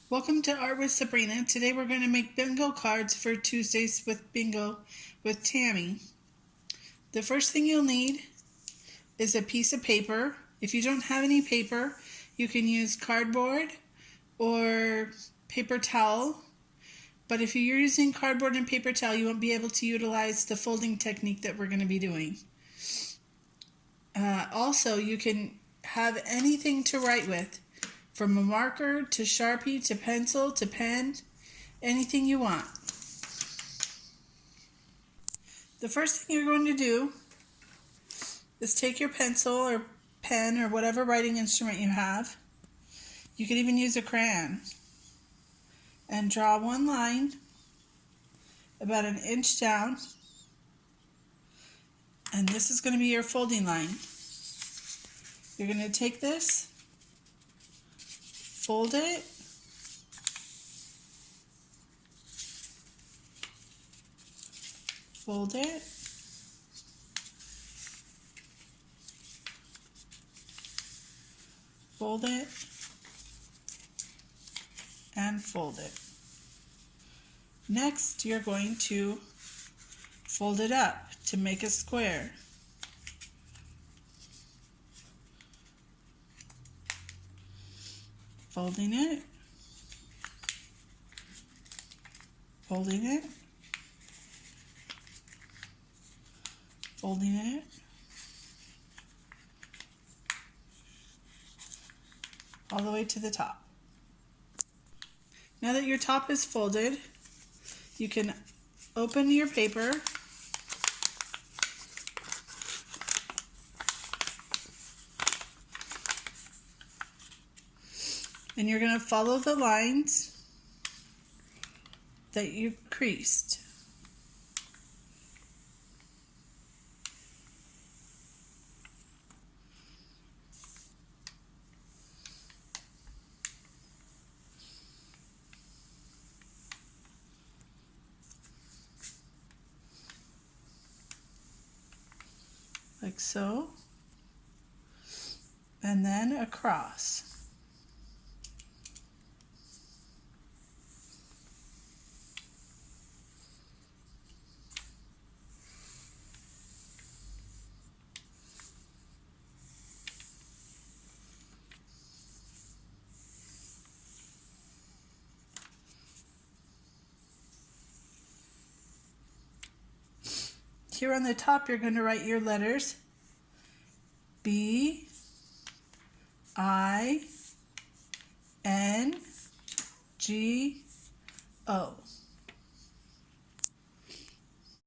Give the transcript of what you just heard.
Welcome to Art with Sabrina. Today we're going to make bingo cards for Tuesdays with Bingo with Tammy. The first thing you'll need is a piece of paper. If you don't have any paper, you can use cardboard or paper towel. But if you're using cardboard and paper towel, you won't be able to utilize the folding technique that we're going to be doing. Also, you can have anything to write with. From a marker to Sharpie to pencil to pen, anything you want. The first thing you're going to do is take your pencil or pen or whatever writing instrument you have. You can even use a crayon. And draw one line about 1 inch down. And this is going to be your folding line. You're going to take this, fold it, fold it, fold it, and fold it. Next, you're going to fold it up to make a square. Folding it, folding it, folding it, all the way to the top. Now that your top is folded, you can open your paper and you're going to follow the lines that you creased. Like so, and then across. Here on the top, you're going to write your letters B, I, N, G, O.